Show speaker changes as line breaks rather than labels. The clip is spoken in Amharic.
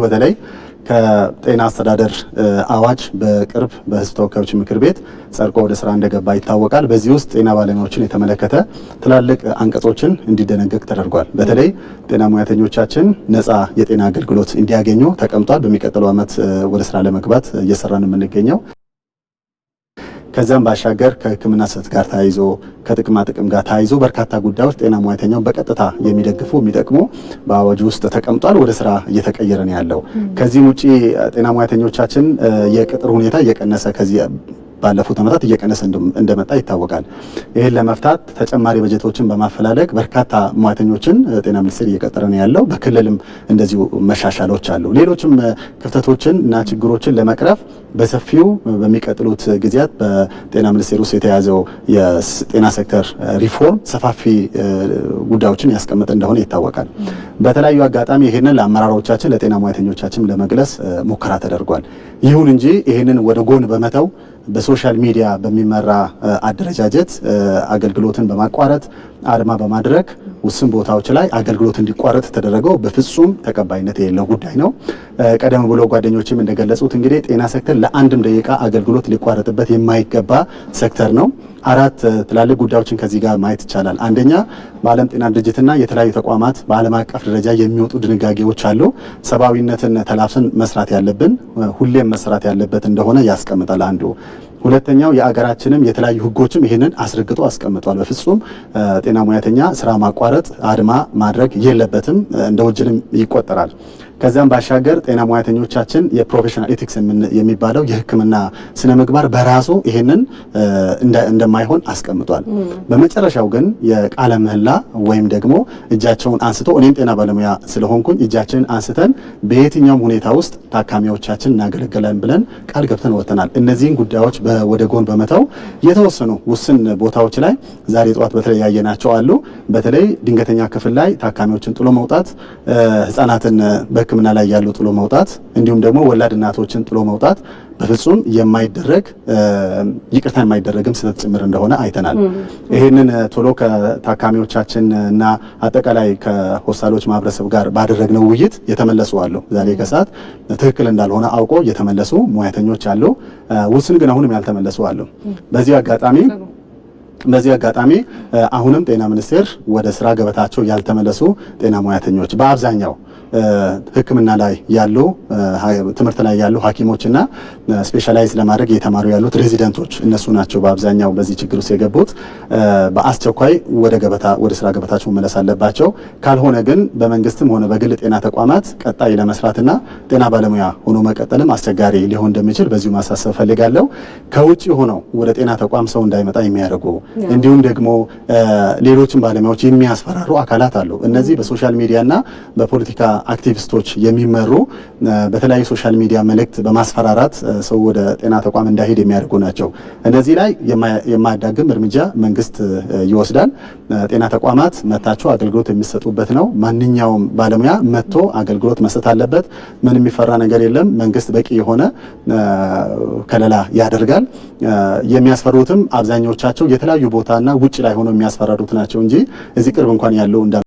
በተለይ ከጤና አስተዳደር አዋጅ በቅርብ በሕዝብ ተወካዮች ምክር ቤት ጸድቆ ወደ ስራ እንደገባ ይታወቃል። በዚህ ውስጥ ጤና ባለሙያዎችን የተመለከተ ትላልቅ አንቀጾችን እንዲደነገግ ተደርጓል። በተለይ ጤና ሙያተኞቻችን ነፃ የጤና አገልግሎት እንዲያገኙ ተቀምጧል። በሚቀጥለው ዓመት ወደ ስራ ለመግባት እየሰራን የምንገኘው ከዛም ባሻገር ከሕክምና ስህተት ጋር ተያይዞ ከጥቅማ ጥቅም ጋር ተያይዞ በርካታ ጉዳዮች ጤና ሙያተኛው በቀጥታ የሚደግፉ የሚጠቅሙ በአዋጁ ውስጥ ተቀምጧል። ወደ ስራ እየተቀየረ ነው ያለው። ከዚህም ውጪ ጤና ሙያተኞቻችን የቅጥር ሁኔታ እየቀነሰ ከዚህ ባለፉት ዓመታት እየቀነሰ እንደመጣ ይታወቃል። ይህን ለመፍታት ተጨማሪ በጀቶችን በማፈላለግ በርካታ ሙያተኞችን ጤና ሚኒስቴር እየቀጠረ ነው ያለው። በክልልም እንደዚሁ መሻሻሎች አሉ። ሌሎችም ክፍተቶችን እና ችግሮችን ለመቅረፍ በሰፊው በሚቀጥሉት ጊዜያት በጤና ሚኒስቴር ውስጥ የተያዘው የጤና ሴክተር ሪፎርም ሰፋፊ ጉዳዮችን ያስቀምጥ እንደሆነ ይታወቃል። በተለያዩ አጋጣሚ ይህንን ለአመራሮቻችን ለጤና ሙያተኞቻችን ለመግለጽ ሙከራ ተደርጓል። ይሁን እንጂ ይህንን ወደ ጎን በመተው በሶሻል ሚዲያ በሚመራ አደረጃጀት አገልግሎትን በማቋረጥ አድማ በማድረግ ውስን ቦታዎች ላይ አገልግሎት እንዲቋረጥ ተደረገው በፍጹም ተቀባይነት የሌለው ጉዳይ ነው። ቀደም ብሎ ጓደኞችም እንደገለጹት እንግዲህ ጤና ሴክተር ለአንድም ደቂቃ አገልግሎት ሊቋረጥበት የማይገባ ሴክተር ነው። አራት ትላልቅ ጉዳዮችን ከዚህ ጋር ማየት ይቻላል። አንደኛ በዓለም ጤና ድርጅትና የተለያዩ ተቋማት በዓለም አቀፍ ደረጃ የሚወጡ ድንጋጌዎች አሉ። ሰብአዊነትን ተላብሰን መስራት ያለብን ሁሌም መስራት ያለበት እንደሆነ ያስቀምጣል አንዱ። ሁለተኛው የአገራችንም የተለያዩ ሕጎችም ይህንን አስረግጦ አስቀምጧል። በፍጹም ጤና ሙያተኛ ስራ ማቋረጥ አድማ ማድረግ የለበትም፣ እንደ ወንጀልም ይቆጠራል። ከዛም ባሻገር ጤና ሙያተኞቻችን የፕሮፌሽናል ኤቲክስ የሚባለው የሕክምና ስነ ምግባር በራሱ ይሄንን እንደማይሆን አስቀምጧል። በመጨረሻው ግን የቃለ ምህላ ወይም ደግሞ እጃቸውን አንስቶ እኔም ጤና ባለሙያ ስለሆንኩኝ እጃችንን አንስተን በየትኛውም ሁኔታ ውስጥ ታካሚዎቻችን እናገለግለን ብለን ቃል ገብተን ወጥተናል። እነዚህን ጉዳዮች ወደ ጎን በመተው የተወሰኑ ውስን ቦታዎች ላይ ዛሬ ጠዋት በተለይ ያየናቸው አሉ። በተለይ ድንገተኛ ክፍል ላይ ታካሚዎችን ጥሎ መውጣት፣ ህጻናትን ሕክምና ላይ ያሉ ጥሎ መውጣት እንዲሁም ደግሞ ወላድ እናቶችን ጥሎ መውጣት በፍጹም የማይደረግ ይቅርታ የማይደረግም ስህተት ጭምር እንደሆነ አይተናል። ይህንን ቶሎ ከታካሚዎቻችን እና አጠቃላይ ከሆስፒታሎች ማህበረሰብ ጋር ባደረግነው ውይይት የተመለሱ አሉ። ዛሬ ከሰዓት ትክክል እንዳልሆነ አውቆ የተመለሱ ሙያተኞች አሉ። ውስን ግን አሁንም ያልተመለሱ አሉ። በዚህ አጋጣሚ አሁንም ጤና ሚኒስቴር ወደ ስራ ገበታቸው ያልተመለሱ ጤና ሙያተኞች በአብዛኛው ሕክምና ላይ ያሉ ትምህርት ላይ ያሉ ሐኪሞችና ስፔሻላይዝ ለማድረግ የተማሩ ያሉት ሬዚደንቶች እነሱ ናቸው በአብዛኛው በዚህ ችግር ውስጥ የገቡት። በአስቸኳይ ወደ ስራ ገበታቸው መመለስ አለባቸው። ካልሆነ ግን በመንግስትም ሆነ በግል ጤና ተቋማት ቀጣይ ለመስራትና ጤና ባለሙያ ሆኖ መቀጠልም አስቸጋሪ ሊሆን እንደሚችል በዚሁ ማሳሰብ ፈልጋለሁ። ከውጪ ሆነው ወደ ጤና ተቋም ሰው እንዳይመጣ የሚያደርጉ እንዲሁም ደግሞ ሌሎችን ባለሙያዎች የሚያስፈራሩ አካላት አሉ። እነዚህ በሶሻል ሚዲያና በፖለቲካ አክቲቪስቶች የሚመሩ በተለያዩ ሶሻል ሚዲያ መልእክት በማስፈራራት ሰው ወደ ጤና ተቋም እንዳይሄድ የሚያደርጉ ናቸው። እነዚህ ላይ የማያዳግም እርምጃ መንግስት ይወስዳል። ጤና ተቋማት መታቸው አገልግሎት የሚሰጡበት ነው። ማንኛውም ባለሙያ መጥቶ አገልግሎት መስጠት አለበት። ምን የሚፈራ ነገር የለም። መንግስት በቂ የሆነ ከለላ ያደርጋል። የሚያስፈሩትም አብዛኞቻቸው የተለያዩ ቦታና ውጭ ላይ ሆነው የሚያስፈራሩት ናቸው እንጂ እዚህ ቅርብ እንኳን ያለው